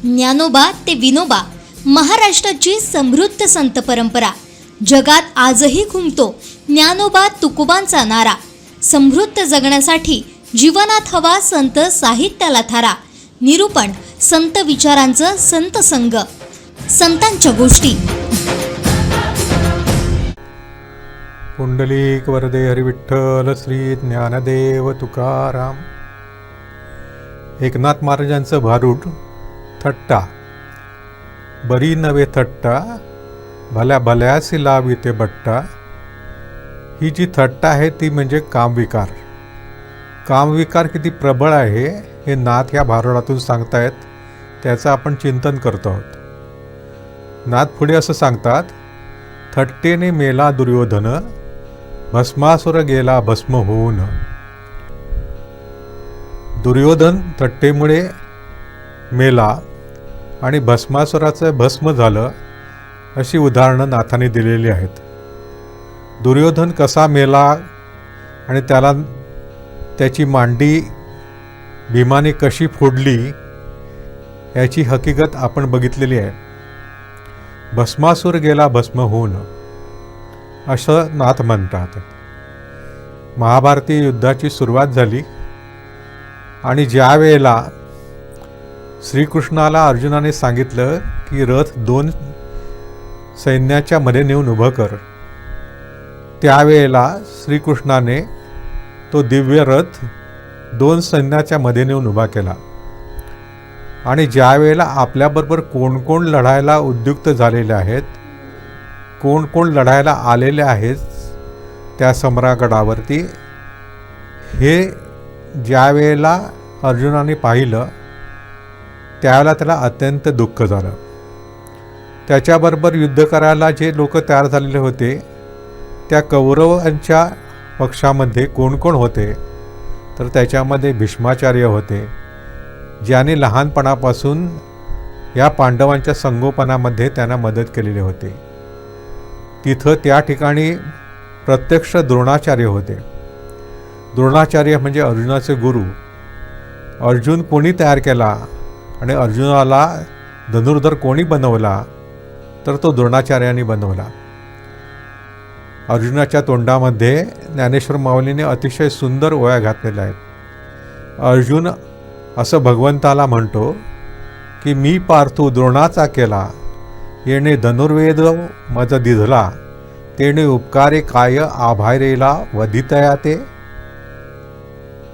ज्ञानोबा ते विनोबा, महाराष्ट्राची समृद्ध संत परंपरा. जगात आजही घुमतो ज्ञानोबा तुकोबांचा नारा. समृद्ध जगण्यासाठी जीवनात हवा संत साहित्याला थारा. निरूपण संत विचारांचं, संत संग, संतांच्या गोष्टी. पुंडलिक वरदे हरिविठ्ठल श्री ज्ञानदेव तुकाराम. एकनाथ महाराजांचं भारूड थट्टा. बरी नवे थट्टा, भल्या भल्यासी लावी ते बट्टा. ही जी थट्टा आहे ती म्हणजे कामविकार. कामविकार किती प्रबळ आहे हे नाथ या भारुडातून सांगतायत. त्याचं आपण चिंतन करतो आहोत. नाथ पुढे असं सांगतात, थट्टेने मेला दुर्योधन, भस्मासुर गेला भस्म होऊन. दुर्योधन थट्टेमुळे मेला आणि भस्मासुराचं भस्म झालं, अशी उदाहरणं नाथाने दिलेली आहेत. दुर्योधन कसा मेला आणि त्याला त्याची मांडी भीमाने कशी फोडली याची हकीकत आपण बघितलेली आहे. भस्मासूर गेला भस्म होऊन, असं नाथ म्हणतात. महाभारती युद्धाची सुरुवात झाली आणि ज्या वेळेला श्रीकृष्णाला अर्जुनाने सांगितलं की रथ 2 सैन्याच्या मध्ये नेऊन उभं कर, त्यावेळेला श्रीकृष्णाने तो दिव्य रथ 2 सैन्याच्या मध्ये नेऊन उभा केला. आणि ज्या वेळेला आपल्याबरोबर कोण कोण लढायला उद्युक्त झालेले आहेत, कोण कोण लढायला आलेले आहेत त्या सम्रागडावरती, हे ज्या वेळेला अर्जुनाने पाहिलं त्यावेळेला त्याला अत्यंत दुःख झालं. त्याच्याबरोबर युद्ध करायला जे लोक तयार झालेले होते त्या कौरवांच्या पक्षामध्ये कोण कोण होते, तर त्याच्यामध्ये भीष्माचार्य होते, ज्याने लहानपणापासून या पांडवांच्या संगोपनामध्ये त्यांना मदत केलेली होते. तिथं त्या ठिकाणी प्रत्यक्ष द्रोणाचार्य होते. द्रोणाचार्य म्हणजे अर्जुनाचे गुरु. अर्जुन कोणी तयार केला आणि अर्जुनाला धनुर्धर कोणी बनवला, तर तो द्रोणाचार्याने बनवला. अर्जुनाच्या तोंडामध्ये ज्ञानेश्वर माऊलीने अतिशय सुंदर ओव्या घातलेल्या आहेत. अर्जुन असं भगवंताला म्हणतो की मी पार्थू द्रोणाचा केला, येणे धनुर्वेद मज दिधला, तेणे उपकारे काय आभारेला वधितया ते.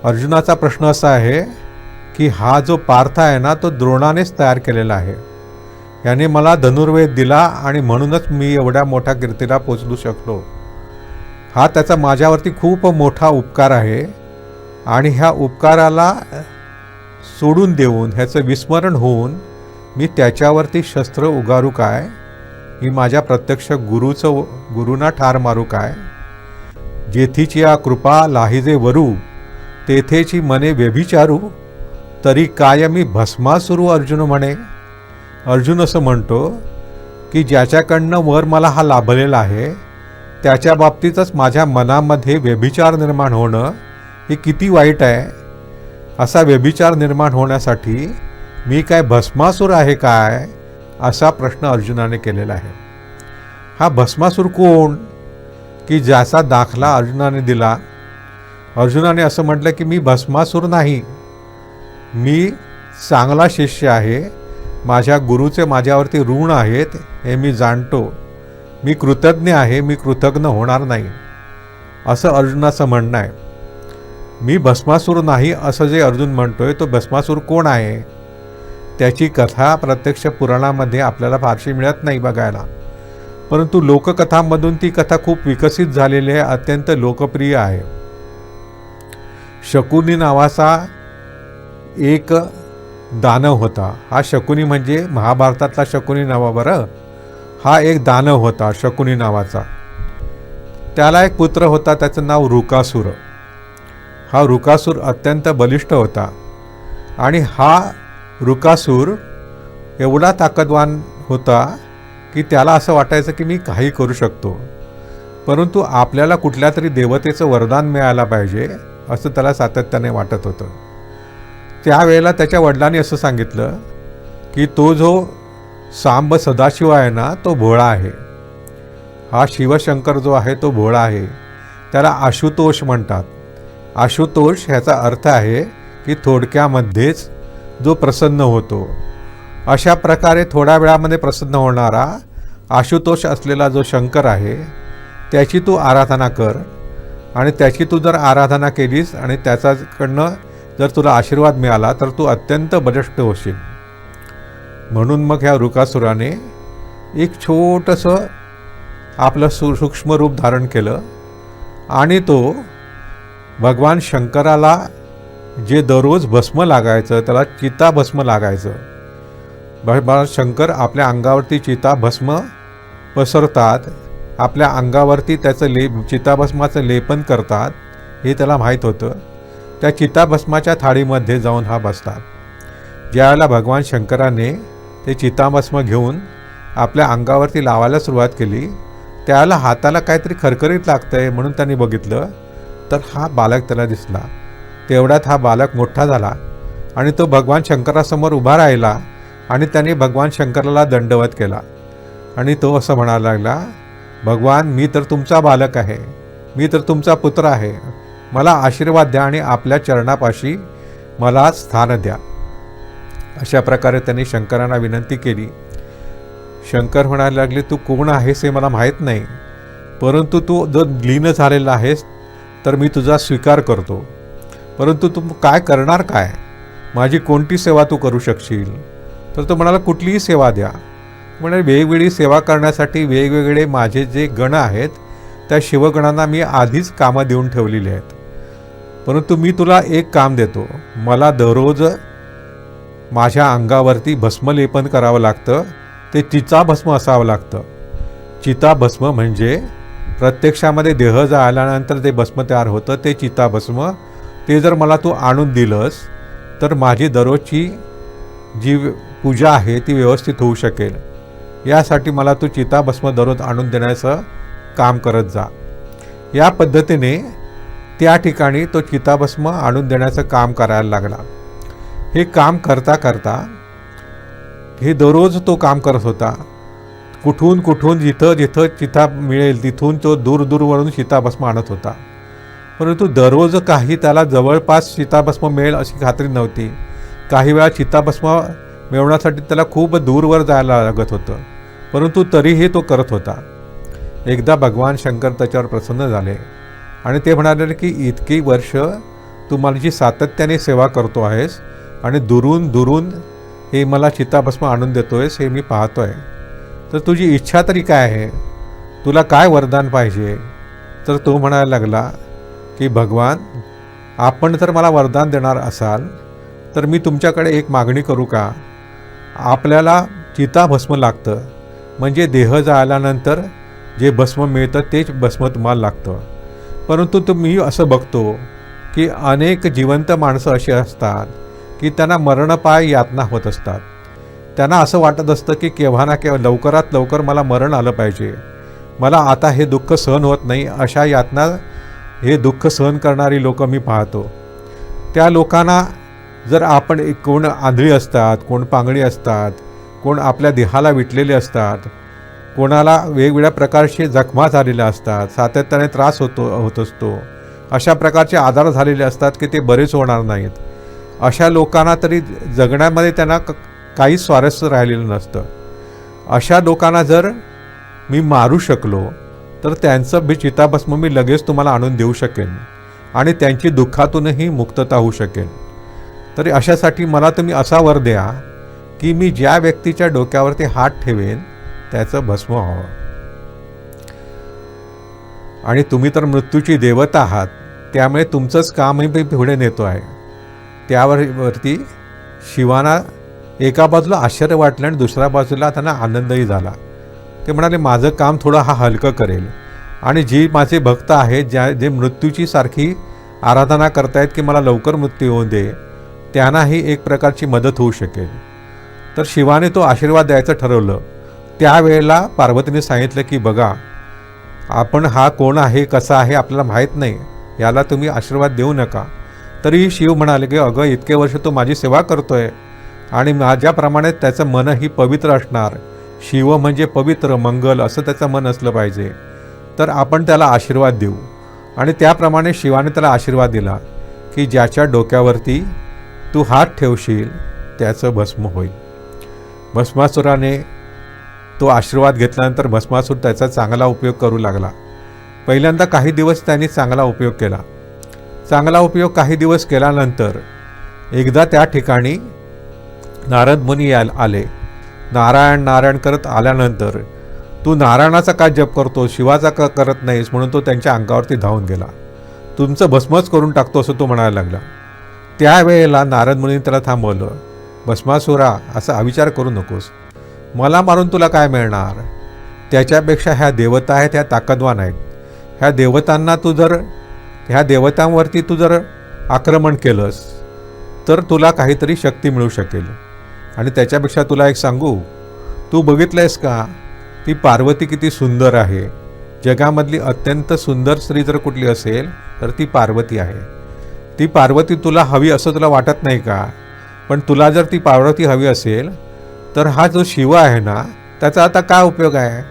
अर्जुनाचा प्रश्न असा आहे की हा जो पार्थ आहे ना, तो द्रोणानेच तयार केलेला आहे. याने मला धनुर्वेद दिला आणि म्हणूनच मी एवढ्या मोठ्या कीर्तीला पोचलू शकलो. हा त्याचा माझ्यावरती खूप मोठा उपकार आहे आणि ह्या उपकाराला सोडून देऊन, ह्याचं विस्मरण होऊन मी त्याच्यावरती शस्त्र उगारू काय, मी माझ्या प्रत्यक्ष गुरुना ठार मारू काय. जेथीची या कृपा लाहिजे वरू, तेथेची मने व्यभिचारू, तरी काय मी भस्मासुरू अर्जुन म्हणे. अर्जुन असं म्हणतो की ज्याच्याकडनं वर मला हा लाभलेला आहे त्याच्या बाबतीतच माझ्या मनामध्ये व्यभिचार निर्माण होणं हे किती वाईट आहे. असा व्यभिचार निर्माण होण्यासाठी मी काय भस्मासूर आहे काय, असा प्रश्न अर्जुनाने केलेला आहे. हा भस्मासूर कोण की ज्याचा दाखला अर्जुनाने दिला. अर्जुनाने असं म्हटलं की मी भस्मासूर नाही, मी चांगला शिष्य आहे, माझ्या गुरुचे माझ्यावरती ऋण आहेत हे मी जाणतो, मी कृतज्ञ आहे, मी कृतज्ञ होणार नाही, असं अर्जुनाचं म्हणणं आहे. मी भस्मासूर नाही असं जे अर्जुन म्हणतोय, तो भस्मासूर कोण आहे त्याची कथा प्रत्यक्ष पुराणामध्ये आपल्याला फारशी मिळत नाही बघायला. परंतु लोककथांमधून ती कथा खूप विकसित झालेली आहे, अत्यंत लोकप्रिय आहे. शकुनी नावाचा एक दानव होता. हा शकुनी म्हणजे महाभारतातला शकुनी नावा बरं. हा एक दानव होता शकुनी नावाचा. त्याला एक पुत्र होता, त्याचं नाव रुकासूर. हा रुकासूर अत्यंत बलिष्ठ होता आणि हा रुकासूर एवढा ताकदवान होता की त्याला असं वाटायचं की मी काही करू शकतो, परंतु आपल्याला कुठल्या तरी देवतेचं वरदान मिळायला पाहिजे असं त्याला सातत्याने वाटत होतं. त्यावेळेला त्याच्या वडिलांनी असं सांगितलं की तो जो सांब सदाशिव आहे ना तो भोळा आहे. हा शिवशंकर जो आहे तो भोळा आहे. त्याला आशुतोष म्हणतात. आशुतोष ह्याचा अर्थ आहे की थोडक्यामध्येच जो प्रसन्न होतो. अशा प्रकारे थोड्या वेळामध्ये प्रसन्न होणारा आशुतोष असलेला जो शंकर आहे त्याची तू आराधना कर. आणि त्याची तू जर आराधना केलीस आणि त्याच्याकडनं जर तुला आशीर्वाद मिळाला तर तू अत्यंत बलिष्ठ होशील. म्हणून मग ह्या वृकासुराने एक छोटंसं आपलं सूक्ष्म रूप धारण केलं आणि तो भगवान शंकराला जे दररोज भस्म लागायचं त्याला चिता भस्म लागायचं. भगवान शंकर आपल्या अंगावरती चिता भस्म पसरतात. आपल्या अंगावरती त्याचं चिताभस्माचं लेपन करतात हे त्याला माहीत होतं. त्या चिताभस्माच्या थाळीमध्ये जाऊन हा बसतात. ज्यावेळेला भगवान शंकराने ते चिताभस्म घेऊन आपल्या अंगावरती लावायला सुरुवात केली त्यावेळेला हाताला काहीतरी खरखरीत लागतंय म्हणून त्यांनी बघितलं तर हा बालक त्याला दिसला. तेवढ्यात हा बालक मोठा झाला आणि तो भगवान शंकरासमोर उभा राहिला आणि त्याने भगवान शंकराला दंडवत केला. आणि तो असं म्हणायला लागला, भगवान मी तर तुमचा बालक आहे, मी तर तुमचा पुत्र आहे, मला आशीर्वाद द्या आणि आपल्या चरणापाशी मला स्थान द्या. अशा प्रकारे त्यांनी शंकरांना विनंती केली. शंकर म्हणायला लागले, तू कोण आहेस हे मला माहीत नाही, परंतु तू जर लीन झालेला आहेस तर मी तुझा स्वीकार करतो. परंतु तू काय करणार, काय माझी कोणती सेवा तू करू शकशील? तर तो म्हणाला, कुठलीही सेवा द्या. म्हणजे वेगवेगळी सेवा करण्यासाठी वेगवेगळे माझे जे गण आहेत त्या शिवगणांना मी आधीच कामं देऊन ठेवलेली आहेत. परंतु मी तुला एक काम देतो, मला दररोज माझ्या अंगावरती भस्मलेपन करावं लागतं. ते चिताभस्म असावं लागतं. चिताभस्म म्हणजे प्रत्यक्षामध्ये देह जाळल्यानंतर ते भस्म तयार होतं ते चिताभस्म. ते जर मला तू आणून दिलंस तर माझी दररोजची जी पूजा आहे ती व्यवस्थित होऊ शकेल. यासाठी मला तू चिताभस्म दररोज आणून देण्याचं काम करत जा. या पद्धतीने त्या ठिकाणी तो चिताभस्म आणून देण्याचं काम करायला लागला. हे काम करता करता हे दररोज तो काम करत होता. कुठून कुठून जिथं जिथं चिता मिळेल तिथून तो दूरवरून चिताभस्म आणत होता. परंतु दररोज काही त्याला जवळपास चिताभस्म मिळेल अशी खात्री नव्हती. काही वेळा चिताभस्म मिळवण्यासाठी त्याला खूप दूरवर जायला लागत होतं, परंतु तरीही तो करत होता. एकदा भगवान शंकर त्याच्यावर प्रसन्न झाले आणि ते म्हणाले की इतकी वर्ष तू माझी सातत्याने सेवा करतो आहेस आणि दुरून हे मला चिताभस्म आणून देतोयस हे मी पाहतोय. तर तुझी इच्छा तरी काय आहे, तुला काय वरदान पाहिजे? तर तो म्हणायला लागला की भगवान, आपण जर मला वरदान देणार असाल तर मी तुमच्याकडे एक मागणी करू का? आपल्याला चिताभस्म लागतं, म्हणजे देह जाळल्यानंतर जे भस्म मिळतं तेच भस्म तुम्हाला लागतं. परंतु मी असं बघतो की अनेक जिवंत माणसं अशी असतात की त्यांना मरणपाय यातना होत असतात. त्यांना असं वाटत असतं की केव्हा ना केव्हा लवकरात लवकर मला मरण आलं पाहिजे, मला आता हे दुःख सहन होत नाही. अशा यातना हे दुःख सहन करणारी लोक मी पाहतो. त्या लोकांना जर आपण कोण आंधळी असतात, कोण पांगळी असतात, कोण आपल्या देहाला विटलेले असतात, कोणाला वेगवेगळ्या प्रकारचे जखमा झालेल्या असतात, सातत्याने त्रास होत असतो, अशा प्रकारचे आजार झालेले असतात की ते बरेच होणार नाहीत. अशा लोकांना तरी जगण्यामध्ये त्यांना काही स्वारस्य राहिलेलं नसतं. अशा लोकांना जर मी मारू शकलो तर त्यांचं चिताभस्म मी लगेच तुम्हाला आणून देऊ शकेन आणि त्यांची दुःखातूनही मुक्तता होऊ शकेल. तरी अशासाठी मला तुम्ही असा वर द्या की मी ज्या व्यक्तीच्या डोक्यावरती हात ठेवेन त्याचं भस्म व्हावं. आणि तुम्ही तर मृत्यूची देवता आहात, त्यामुळे तुमचंच कामही मी पुढे नेतो आहे. त्यावरती शिवाना एका बाजूला आश्चर्य वाटलं आणि दुसऱ्या बाजूला त्यांना आनंदही झाला. ते म्हणाले, माझं काम थोडं हलकं करेल आणि जी माझे भक्त आहेत जे मृत्यूची सारखी आराधना करतायत की मला लवकर मृत्यू होऊ दे, त्यांनाही एक प्रकारची मदत होऊ शकेल. तर शिवाने तो आशीर्वाद द्यायचं ठरवलं. त्यावेळेला पार्वतीने सांगितलं की बघा, आपण हा कोण आहे कसा आहे आपल्याला माहीत नाही, याला तुम्ही आशीर्वाद देऊ नका. तरी शिव म्हणाले की अगं, इतके वर्ष तो माझी सेवा करतोय आणि माझ्याप्रमाणे त्याचं मनही पवित्र असणार. शिव म्हणजे पवित्र, मंगल असं त्याचं मन असलं पाहिजे. तर आपण त्याला आशीर्वाद देऊ. आणि त्याप्रमाणे शिवाने त्याला आशीर्वाद दिला की ज्याच्या डोक्यावरती तू हात ठेवशील त्याचं भस्म होईल. भस्मासुराने तो आशीर्वाद घेतल्यानंतर भस्मासूर त्याचा चांगला उपयोग करू लागला. पहिल्यांदा काही दिवस त्यांनी चांगला उपयोग केला. चांगला उपयोग काही दिवस केल्यानंतर एकदा त्या ठिकाणी नारद मुनी आले. नारायण नारायण करत आल्यानंतर तू नारायणाचा का जप करतो, शिवाचा का करत नाहीस, म्हणून तो त्यांच्या अंगावरती धावून गेला. तुमचं भस्मच करून टाकतो असं तो म्हणायला लागला. त्यावेळेला नारद मुनीने त्याला थांबवलं. भस्मासुरा, असा अविचार करू नकोस. मला मारून तुला काय मिळणार? त्याच्यापेक्षा ह्या देवता आहेत, ह्या ताकदवान आहेत. ह्या देवतांवरती तू जर आक्रमण केलंस तर तुला काहीतरी शक्ती मिळू शकेल. आणि त्याच्यापेक्षा तुला एक सांगू, तू बघितलंयस का ती पार्वती किती सुंदर आहे? जगामधली अत्यंत सुंदर स्त्री जर कुठली असेल तर ती पार्वती आहे. ती पार्वती तुला हवी असं तुला वाटत नाही का? पण तुला जर ती पार्वती हवी असेल तर हा जो शिव आहे ना, त्याचा आता काय उपयोग आहे?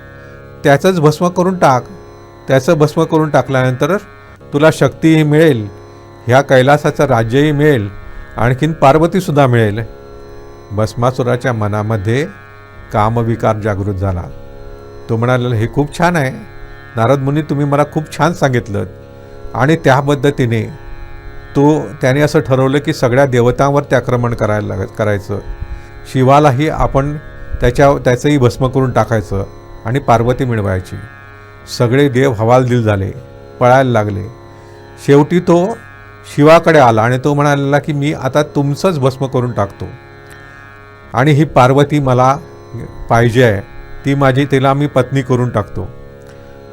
त्याचंच भस्म करून टाक. त्याचं भस्म करून टाकल्यानंतर तुला शक्तीही मिळेल, ह्या कैलासाचं राज्यही मिळेल, आणखीन पार्वतीसुद्धा मिळेल. भस्मासुराच्या मनामध्ये कामविकार जागृत झाला. तो म्हणाला, हे खूप छान आहे नारद मुनी, तुम्ही मला खूप छान सांगितलं. आणि त्या पद्धतीने त्याने असं ठरवलं की सगळ्या देवतांवरती आक्रमण करायचं. शिवालाही आपण त्याचंही भस्म करून टाकायचं आणि पार्वती मिळवायची. सगळे देव हवालदिल झाले, पळायला लागले. शेवटी तो शिवाकडे आला आणि तो म्हणाला की मी आता तुमचंच भस्म करून टाकतो आणि ही पार्वती मला पाहिजे आहे, तिला मी पत्नी करून टाकतो.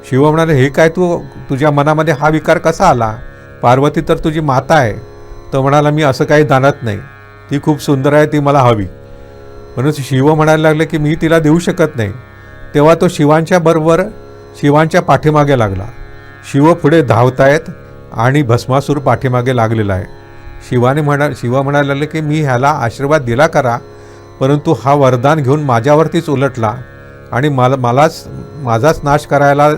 शिव म्हणाले, हे काय तुझ्या मनामध्ये हा विकार कसा आला? पार्वती तर तुझी माता आहे. तो म्हणाला, मी असं काही जाणत नाही, ती खूप सुंदर आहे, ती मला हवी. म्हणून शिव म्हणायला लागले की मी तिला देऊ शकत नाही. तेव्हा तो शिवांच्या पाठीमागे लागला. शिव पुढे धावतायत आणि भस्मासूर पाठीमागे लागलेला आहे. शिव म्हणायला लागले की मी ह्याला आशीर्वाद दिला करा, परंतु हा वरदान घेऊन माझ्यावरतीच उलटला आणि माझाच नाश करायला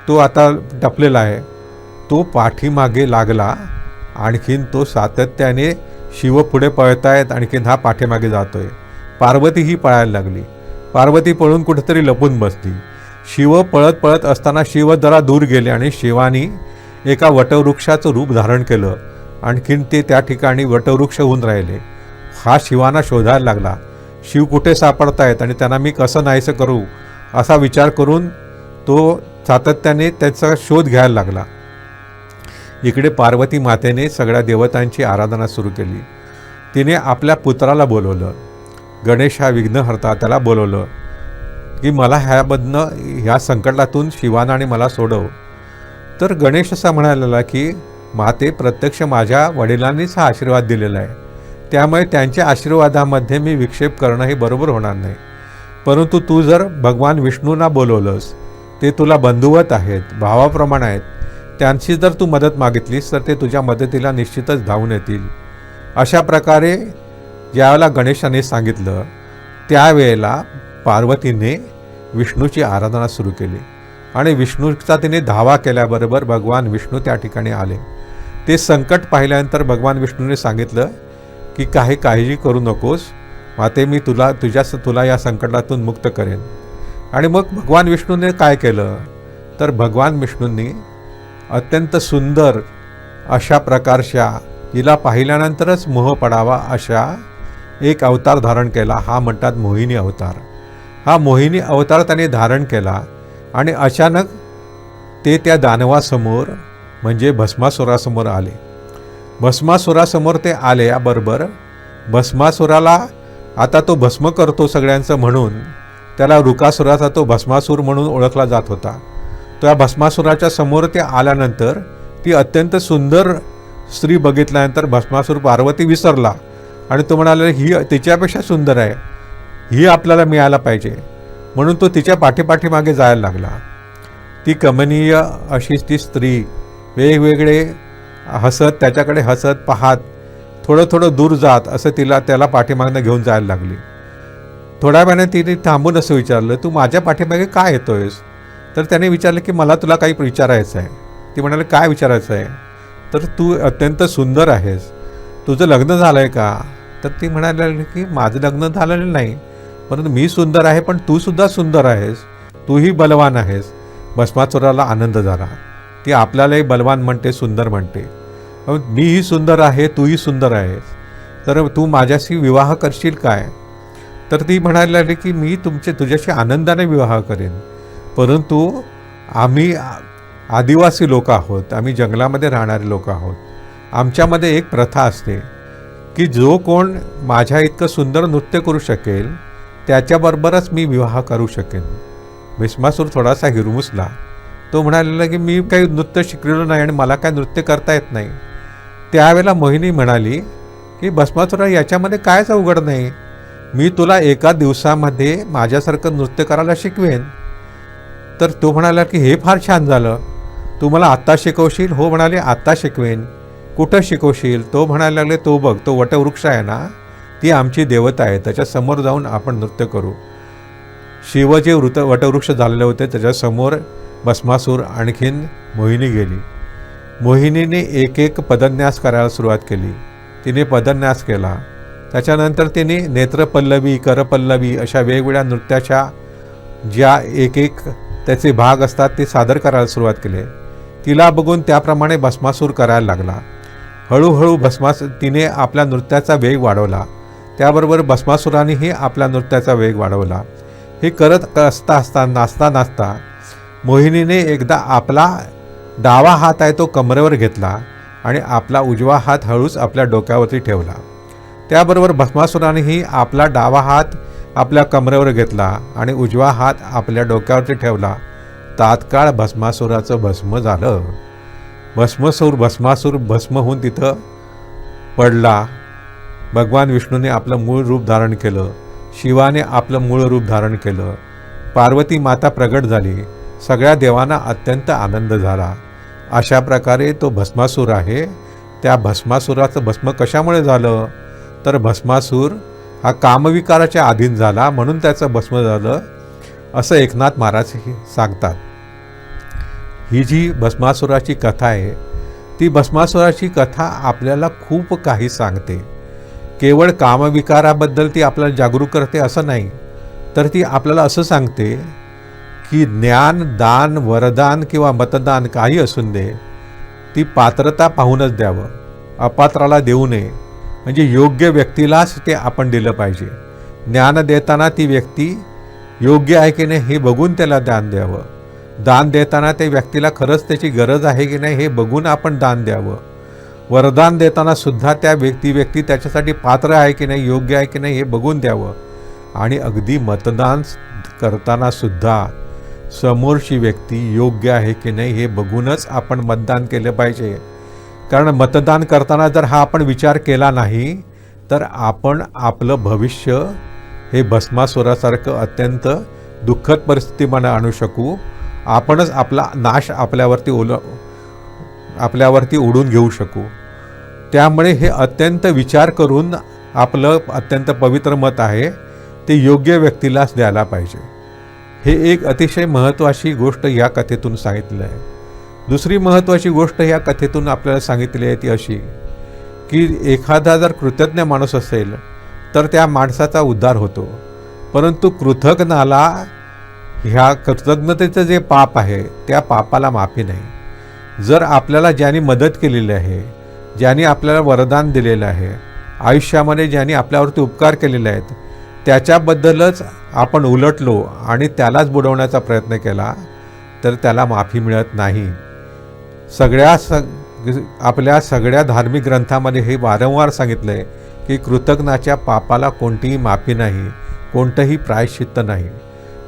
तो आता टपलेला आहे. तो पाठीमागे लागला. आणखीन तो सातत्याने शिव पुढे पळतायत, आणखीन हा पाठीमागे जातोय. पार्वती ही पळायला लागली. पार्वती पळून कुठेतरी लपून बसली. शिव पळत असताना शिव जरा दूर गेले आणि शिवानी एका वटवृक्षाचं रूप धारण केलं. आणखीन ते त्या ठिकाणी वटवृक्ष होऊन राहिले. हा शिवांना शोधायला लागला, शिव कुठे सापडतायत आणि त्यांना मी कसं नाहीसं करू, असा विचार करून तो सातत्याने त्याचा शोध घ्यायला लागला. इकडे पार्वती मातेने सगळ्या देवतांची आराधना सुरू केली. तिने आपल्या पुत्राला बोलवलं, गणेश हा विघ्नहर्ता, त्याला बोलवलं की मला ह्या संकटातून शिवानाने मला सोडव. तर गणेश असा म्हणालेला की माते, प्रत्यक्ष माझ्या वडिलांनीच हा आशीर्वाद दिलेला आहे, त्यामुळे त्यांच्या आशीर्वादामध्ये मी विक्षेप करणं हे बरोबर होणार नाही. परंतु तू जर भगवान विष्णूंना बोलवलंस, ते तुला बंधुवत आहेत, भावाप्रमाणे आहेत, त्यांची जर तू मदत मागितलीस तर ते तुझ्या मदतीला निश्चितच धावून येतील. अशा प्रकारे ज्यावेळेला गणेशाने सांगितलं त्यावेळेला पार्वतीने विष्णूची आराधना सुरू केली आणि विष्णूचा तिने धावा केल्याबरोबर भगवान विष्णू त्या ठिकाणी आले. ते संकट पाहिल्यानंतर भगवान विष्णूने सांगितलं की काही काळजी करू नकोस माते, मी तुला या संकटातून मुक्त करेन. आणि मग भगवान विष्णूने काय केलं तर भगवान विष्णूंनी अत्यंत सुंदर अशा प्रकारच्या, तिला पाहिल्यानंतरच मोह पडावा अशा एक अवतार धारण केला. हा म्हणतात मोहिनी अवतार. हा मोहिनी अवतार त्याने धारण केला आणि अचानक ते त्या दानवासमोर म्हणजे भस्मासुरासमोर आले. भस्मासुरासमोर ते आल्याबरोबर भस्मासुराला आता तो भस्म करतो सगळ्यांचं म्हणून त्याला वृकासुराचा तो भस्मासूर म्हणून ओळखला जात होता. त्या भस्मासुराच्या समोर ते आल्यानंतर ती अत्यंत सुंदर स्त्री बघितल्यानंतर भस्मासूर पार्वती विसरला आणि तो म्हणाला, ही तिच्यापेक्षा सुंदर आहे, ही आपल्याला मिळायला पाहिजे. म्हणून तो तिच्या पाठीमागे जायला लागला. ती कमनीय अशी ती स्त्री वेगवेगळे त्याच्याकडे हसत पाहत थोडं थोडं दूर जात असं त्याला पाठीमागनं घेऊन जायला लागली. थोड्या वेळाने तिने थांबून असं विचारलं, तू माझ्या पाठीमागे काय येतोयस? तर त्याने विचारलं की मला तुला काही विचारायचं आहे. ती म्हणाली, काय विचारायचं आहे? तर तू अत्यंत सुंदर आहेस, तुझं लग्न झालं आहे का? तर ती म्हणाली की माझं लग्न झालेलं नाही, परंतु मी सुंदर आहे, पण तू सुद्धा सुंदर आहेस, तूही बलवान आहेस. भस्मासुराला आनंद झाला. ती आपल्यालाही बलवान म्हणते, सुंदर म्हणते. मीही सुंदर आहे, तूही सुंदर आहेस, तर तू माझ्याशी विवाह करशील काय? तर ती म्हणायला लागली की मी तुझ्याशी आनंदाने विवाह करेन, परंतु आम्ही आदिवासी लोक आहोत, आम्ही जंगलामध्ये राहणारे लोक आहोत. आमच्यामध्ये एक प्रथा असते की जो कोण माझ्या इतकं सुंदर नृत्य करू शकेल त्याच्याबरोबरच मी विवाह करू शकेन. भस्मासूर थोडासा हिरमुसला. तो म्हणालेला की मी काही नृत्य शिकलेलो नाही आणि मला काय नृत्य करता येत नाही. त्यावेळेला मोहिनी म्हणाली की भस्मासुरा, याच्यामध्ये कायच अवघड नाही, मी तुला एका दिवसामध्ये माझ्यासारखं नृत्य करायला शिकवेन. तर तो म्हणाला की हे फार छान झालं, तू मला आत्ता शिकवशील? हो म्हणाले, आत्ता शिकवेन. कुठं शिकवशील? तो म्हणायला लागले, तो बघ, तो वटवृक्ष आहे ना, ती आमची देवता आहे, त्याच्यासमोर जाऊन आपण नृत्य करू. शिव जे वटवृक्ष झालेले होते त्याच्यासमोर भस्मासूर आणखीन मोहिनी गेली. मोहिनीने एक एक पदन्यास करायला सुरुवात केली. तिने पदन्यास केला. त्याच्यानंतर तिने नेत्रपल्लवी, करपल्लवी अशा वेगवेगळ्या नृत्याच्या ज्या एक एक त्याचे भाग असतात ते सादर करायला सुरुवात केली. तिला बघून त्याप्रमाणे भस्मासूर करायला लागला. हळूहळू तिने आपल्या नृत्याचा वेग वाढवला, त्याबरोबर भस्मासुरानेही आपल्या नृत्याचा वेग वाढवला. हे करत असता नाचता मोहिनीने एकदा आपला डावा हात आहे तो कमरेवर घेतला आणि आपला उजवा हात हळूच आपल्या डोक्यावरती ठेवला. त्याबरोबर भस्मासुरानेही आपला डावा हात आपल्या कमरेवर घेतला आणि उजवा हात आपल्या डोक्यावरती ठेवला. तात्काळ भस्मासुराचं भस्म झालं. भस्मासूर भस्म होऊन तिथं पडला. भगवान विष्णूने आपलं मूळ रूप धारण केलं, शिवाने आपलं मूळ रूप धारण केलं, पार्वती माता प्रगट झाली. सगळ्या देवांना अत्यंत आनंद झाला. अशा प्रकारे तो भस्मासूर आहे. त्या भस्मासुराचं भस्म कशामुळे झालं? तर भस्मासूर हा कामविकाराच्या अधीन झाला म्हणून त्याचं भस्म झालं, असं एकनाथ महाराज सांगतात. ही जी भस्मासुराची कथा आहे, ती भस्मासुराची कथा आपल्याला खूप काही सांगते. केवळ कामविकाराबद्दल ती आपल्याला जागरूक करते असं नाही, तर ती आपल्याला असं सांगते की ज्ञान, दान, वरदान किंवा मतदान काही असून दे, ती पात्रता पाहूनच द्यावं, अपात्राला देऊ नये. म्हणजे योग्य व्यक्तीलाच ते आपण दिलं पाहिजे. ज्ञान देताना ती व्यक्ती योग्य आहे की नाही हे बघून त्याला दान द्यावं. दान देताना त्या व्यक्तीला खरंच त्याची गरज आहे की नाही हे बघून आपण दान द्यावं. वरदान देताना सुद्धा त्या व्यक्ती त्याच्यासाठी पात्र आहे की नाही, योग्य आहे की नाही हे बघून द्यावं. आणि अगदी मतदान करताना सुद्धा समोरची व्यक्ती योग्य आहे की नाही हे बघूनच आपण मतदान केलं पाहिजे. कारण मतदान करताना जर हा आपण विचार केला नाही तर आपण आपलं भविष्य हे भस्मासुरासारखं अत्यंत दुःखद परिस्थितीमध्ये आणू शकू. आपणच आपला नाश आपल्यावरती ओढून घेऊ शकू. त्यामुळे हे अत्यंत विचार करून आपलं अत्यंत पवित्र मत आहे ते योग्य व्यक्तीलाच द्यायला पाहिजे. हे एक अतिशय महत्त्वाची गोष्ट या कथेतून सांगितलं आहे. दुसरी महत्त्वाची गोष्ट या कथेतून आपल्याला सांगितली आहे ती अशी की एखादा जर कृतज्ञ माणूस असेल तर त्या माणसाचा उद्धार होतो, परंतु कृतज्ञाला ह्या कृतज्ञतेचं जे पाप आहे त्या पापाला माफी नाही. जर आपल्याला ज्यांनी मदत केलेली आहे, ज्यांनी आपल्याला वरदान दिलेलं आहे, आयुष्यामध्ये ज्यांनी आपल्यावरती उपकार केलेले आहेत, त्याच्याबद्दलच आपण उलटलो आणि त्यालाच बुडवण्याचा प्रयत्न केला तर त्याला माफी मिळत नाही. आपल्या सगळ्या धार्मिक ग्रंथामध्ये हे वारंवार सांगितलं आहे की कृतज्ञाच्या पापाला कोणतीही माफी नाही, कोणतंही प्रायश्चित्त नाही.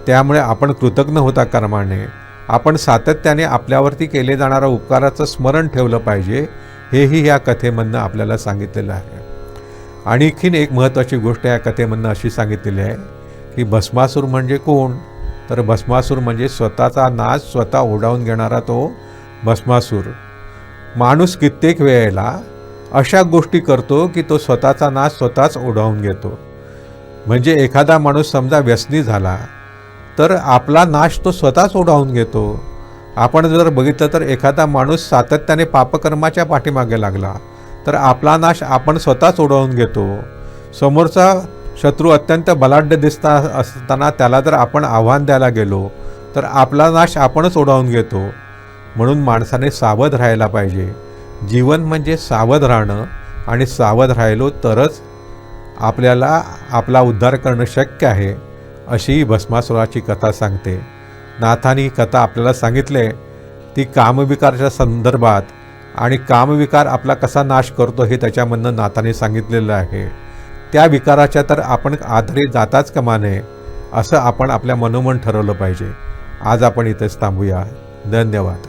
त्यामुळे आपण कृतज्ञ होता कर्माने आपण सातत्याने आपल्यावरती केले जाणाऱ्या उपकाराचं स्मरण ठेवलं पाहिजे. हेही या कथेमधनं आपल्याला सांगितलेलं आहे. आणखीन एक महत्त्वाची गोष्ट या कथेमधनं अशी सांगितलेली आहे की भस्मासूर म्हणजे कोण? तर भस्मासूर म्हणजे स्वतःचा नाश स्वतः ओढावून घेणारा तो भस्मासूर. माणूस कित्येक वेळेला अशा गोष्टी करतो की तो स्वतःचा नाश स्वतःच ओढावून घेतो. म्हणजे एखादा माणूस समजा व्यसनी झाला तर आपला नाश तो स्वतःच ओढावून घेतो. आपण जर बघितलं तर एखादा माणूस सातत्याने पापकर्माच्या पाठीमागे लागला तर आपला नाश आपण स्वतःच ओढावून घेतो. समोरचा शत्रू अत्यंत बलाढ्य असताना त्याला जर आपण आव्हान द्यायला गेलो तर आपला नाश आपणच ओढावून घेतो. म्हणून माणसाने सावध राहायला पाहिजे. जीवन म्हणजे सावध राहणं, आणि सावध राहिलो तरच आपल्याला आपला उद्धार करणं शक्य आहे, अशी ही भस्मासुराची कथा सांगते. नाथांनी ही कथा आपल्याला सांगितले ती कामविकारच्या संदर्भात, आणि कामविकार आपला कसा नाश करतो हे त्याच्यामधनं नाथांनी सांगितलेलं आहे. त्या विकाराच्या तर आपण आधारे जाताच कामा नये असं आपण आपल्या मनोमन ठरवलं पाहिजे. आज आपण इथेच थांबूया. धन्यवाद.